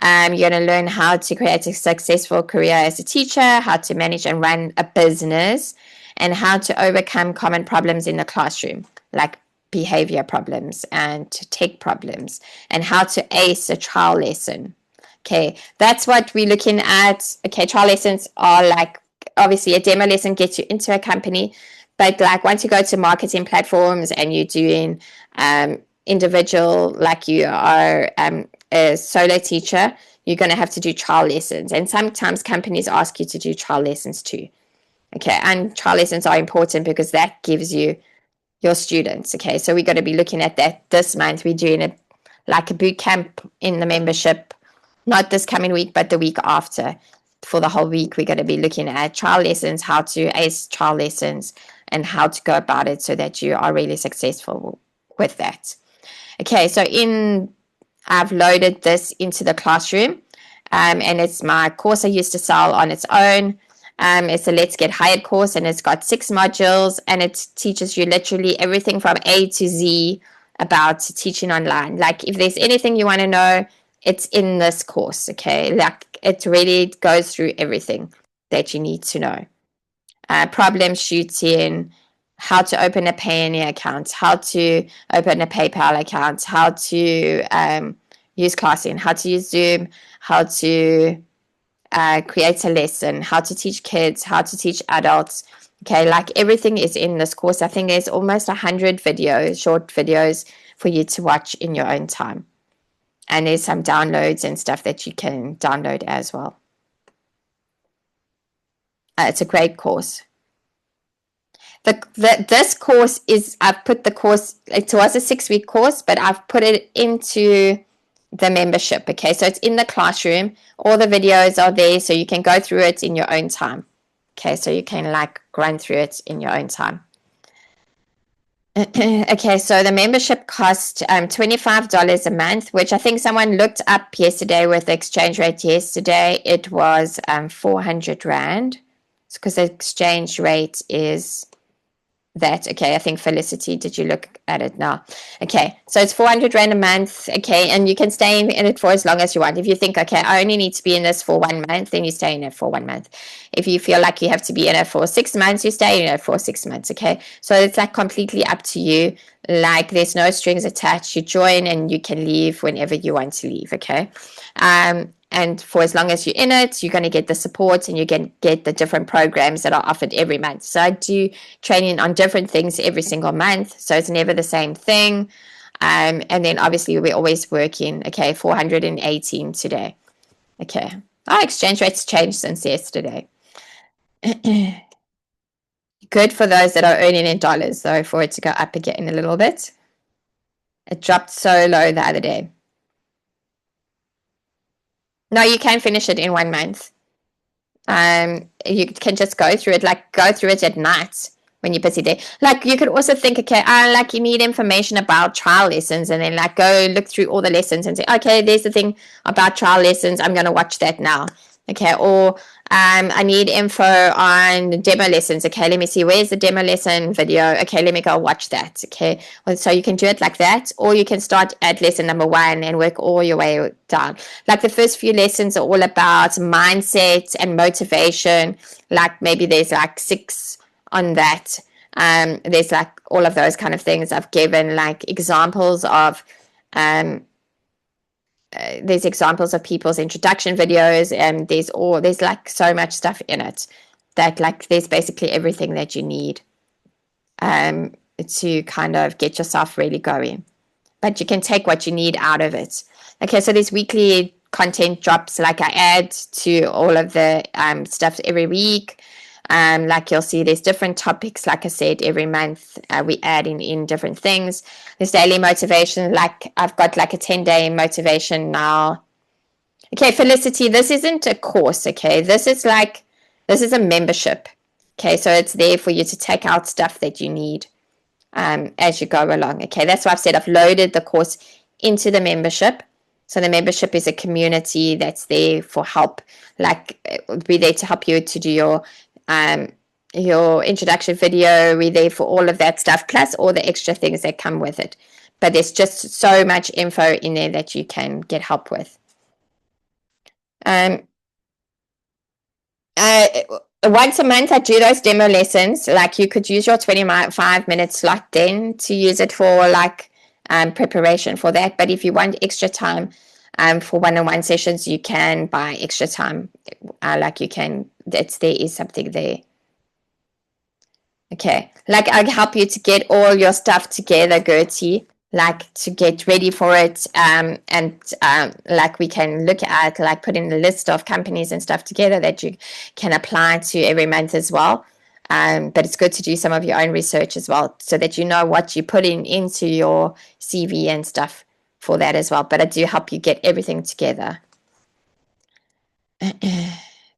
You're going to learn how to create a successful career as a teacher, how to manage and run a business, and how to overcome common problems in the classroom, like behavior problems and tech problems, and how to ace a trial lesson. Okay, that's what we're looking at. Okay, trial lessons are like, obviously a demo lesson gets you into a company, but like once you go to marketing platforms and you're doing individual, like you are a solo teacher, you're going to have to do trial lessons. And sometimes companies ask you to do trial lessons too. Okay, and trial lessons are important because that gives you your students. Okay, so we're going to be looking at that this month. We're doing a boot camp in the membership, not this coming week, but the week after. For the whole week, we're going to be looking at trial lessons, how to ace trial lessons, and how to go about it so that you are really successful with that. Okay, so I've loaded this into the classroom, and it's my course I used to sell on its own. It's a Let's Get Hired course, and it's got 6 modules, and it teaches you literally everything from A to Z about teaching online. Like if there's anything you want to know, it's in this course. Okay, like it really goes through everything that you need to know. Problem shooting, how to open a Payoneer account, how to open a PayPal account, how to use Classing, how to use Zoom, how to create a lesson, how to teach kids, how to teach adults. Okay, like everything is in this course. I think there's almost 100 videos, short videos for you to watch in your own time. And there's some downloads and stuff that you can download as well. It's a great course. This course is, I've put the course, it was a 6-week course, but I've put it into the membership. Okay, so it's in the classroom. All the videos are there, so you can go through it in your own time. Okay, so you can like run through it in your own time. Okay, so the membership cost $25 a month, which I think someone looked up yesterday with the exchange rate yesterday. It was 400 Rand. It's because the exchange rate is that. Okay, I think Felicity, did you look at it now? Okay, so it's 400 Rand a month. Okay, and you can stay in it for as long as you want. If you think, okay, I only need to be in this for 1 month, then you stay in it for 1 month. If you feel like you have to be in it for 6 months, you stay in it for 6 months. Okay, so it's like completely up to you. Like there's no strings attached. You join and you can leave whenever you want to leave. Okay, and for as long as you're in it, you're going to get the support and you can get the different programs that are offered every month. So I do training on different things every single month. So it's never the same thing. And then obviously we're always working. Okay, 418 today. Okay. Our exchange rates changed since yesterday. Good for those that are earning in dollars, though, for it to go up again a little bit. It dropped so low the other day. No, you can finish it in 1 month. You can just go through it, like go through it at night when you're busy there. Like you could also think, okay, like you need information about trial lessons, and then like go look through all the lessons and say, okay, there's the thing about trial lessons. I'm going to watch that now. Okay, or I need info on demo lessons. Okay, let me see, where's the demo lesson video? Okay, let me go watch that. Okay, well, so you can do it like that, or you can start at lesson number 1 and work all your way down. Like the first few lessons are all about mindset and motivation. Like maybe there's like 6 on that. There's like all of those kind of things. I've given like examples of there's examples of people's introduction videos, and there's like so much stuff in it that like there's basically everything that you need to kind of get yourself really going. But you can take what you need out of it. Okay, so there's weekly content drops. Like I add to all of the stuff every week. Like you'll see there's different topics. Like I said, every month we add in different things. There's daily motivation. Like I've got like a 10-day motivation now. Okay, Felicity, this isn't a course. Okay, this is a membership. Okay, so it's there for you to take out stuff that you need as you go along. Okay, that's why I've said I've loaded the course into the membership. So the membership is a community that's there for help. Like it'll be there to help you to do your introduction video. We're there for all of that stuff, plus all the extra things that come with it. But there's just so much info in there that you can get help with. Once a month I do those demo lessons. Like you could use your 25-minute slot then to use it for like preparation for that. But if you want extra time for one-on-one sessions, you can buy extra time. Like you can, there is something there. Okay, like I'll help you to get all your stuff together, Gertie, like to get ready for it. And like we can look at like putting a list of companies and stuff together that you can apply to every month as well. But it's good to do some of your own research as well, so that you know what you're putting into your CV and stuff for that as well. But I do help you get everything together.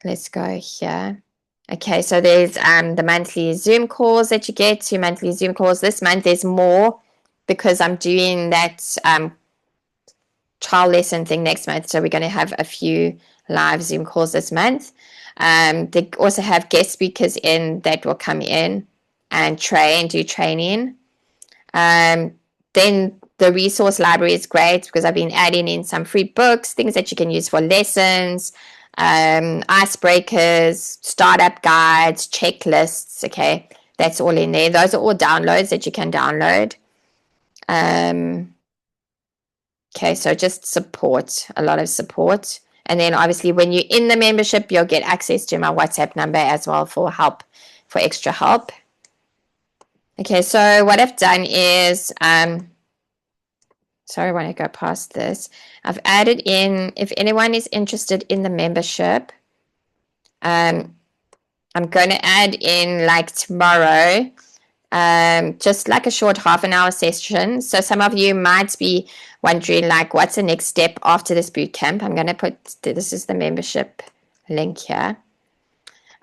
Let's go here. Okay, so there's the monthly Zoom calls that you get, 2 monthly Zoom calls. This month there's more because I'm doing that child lesson thing next month. So we're going to have a few live Zoom calls this month. They also have guest speakers in that will come in and do training. Then the resource library is great because I've been adding in some free books, things that you can use for lessons, icebreakers, startup guides, checklists. Okay, that's all in there. Those are all downloads that you can download. Okay, so just support, a lot of support. And then obviously when you're in the membership, you'll get access to my WhatsApp number as well for help, for extra help. Okay, so what I've done is, sorry, I want to go past this. I've added in, if anyone is interested in the membership, I'm going to add in like tomorrow, just like a short half-an-hour session. So some of you might be wondering like, what's the next step after this boot camp? I'm going to put, this is the membership link here.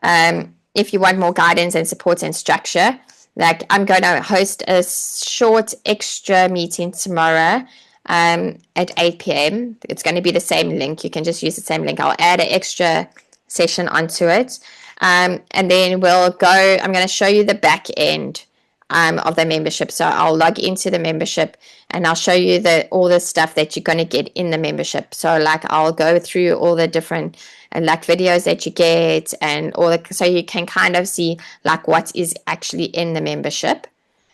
If you want more guidance and support and structure, like I'm going to host a short extra meeting tomorrow at 8 p.m. It's going to be the same link. You can just use the same link. I'll add an extra session onto it. And then we'll go, I'm going to show you the back end of the membership. So I'll log into the membership and I'll show you all the stuff that you're going to get in the membership. So like I'll go through all the different like videos that you get and so you can kind of see like what is actually in the membership.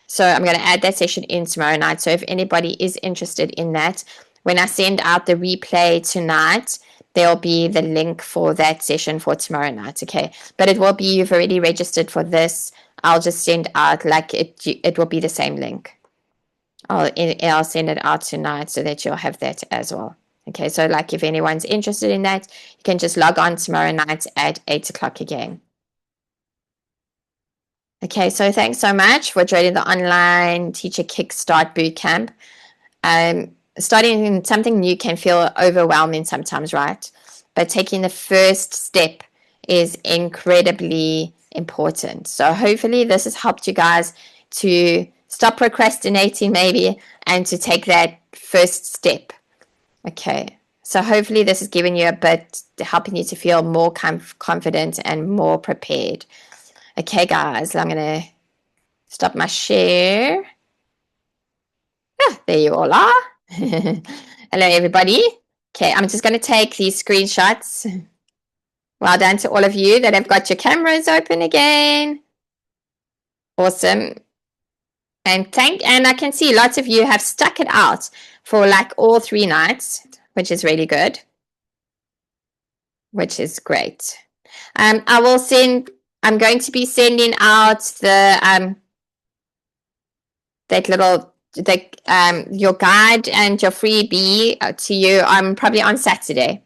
So I'm going to add that session in tomorrow night. So if anybody is interested in that, when I send out the replay tonight, there'll be the link for that session for tomorrow night. Okay. But it will be, you've already registered for this. I'll just send out like it will be the same link. I'll send it out tonight so that you'll have that as well. Okay. So like if anyone's interested in that, you can just log on tomorrow night at 8 o'clock again. Okay, so thanks so much for joining the Online Teacher Kickstart Bootcamp. Starting something new can feel overwhelming sometimes, right? But taking the first step is incredibly important. So hopefully this has helped you guys to stop procrastinating maybe and to take that first step. Okay, so hopefully this has given you a bit, helping you to feel more confident and more prepared. Okay, guys, I'm going to stop my share. There you all are. Hello, everybody. Okay, I'm just going to take these screenshots. Well done to all of you that have got your cameras open again. Awesome. And I can see lots of you have stuck it out for like all 3 nights, which is really good. Which is great. I'm going to be sending out the that little your guide and your freebie to you probably on Saturday.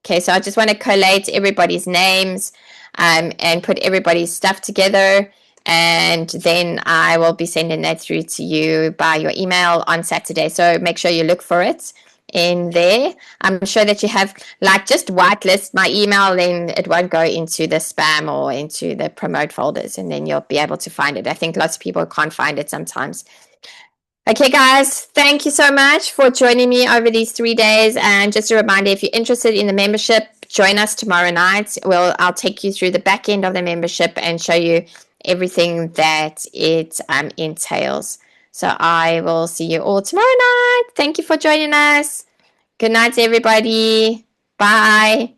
Okay, so I just want to collate everybody's names and put everybody's stuff together, and then I will be sending that through to you by your email on Saturday. So make sure you look for it in there. I'm sure that you have like just whitelist my email, then it won't go into the spam or into the promote folders, and then you'll be able to find it. I think lots of people can't find it sometimes. Okay, guys, thank you so much for joining me over these 3 days. And just a reminder, if you're interested in the membership, join us tomorrow night. I'll take you through the back end of the membership and show you everything that it entails. So I will see you all tomorrow night. Thank you for joining us. Good night, everybody. Bye.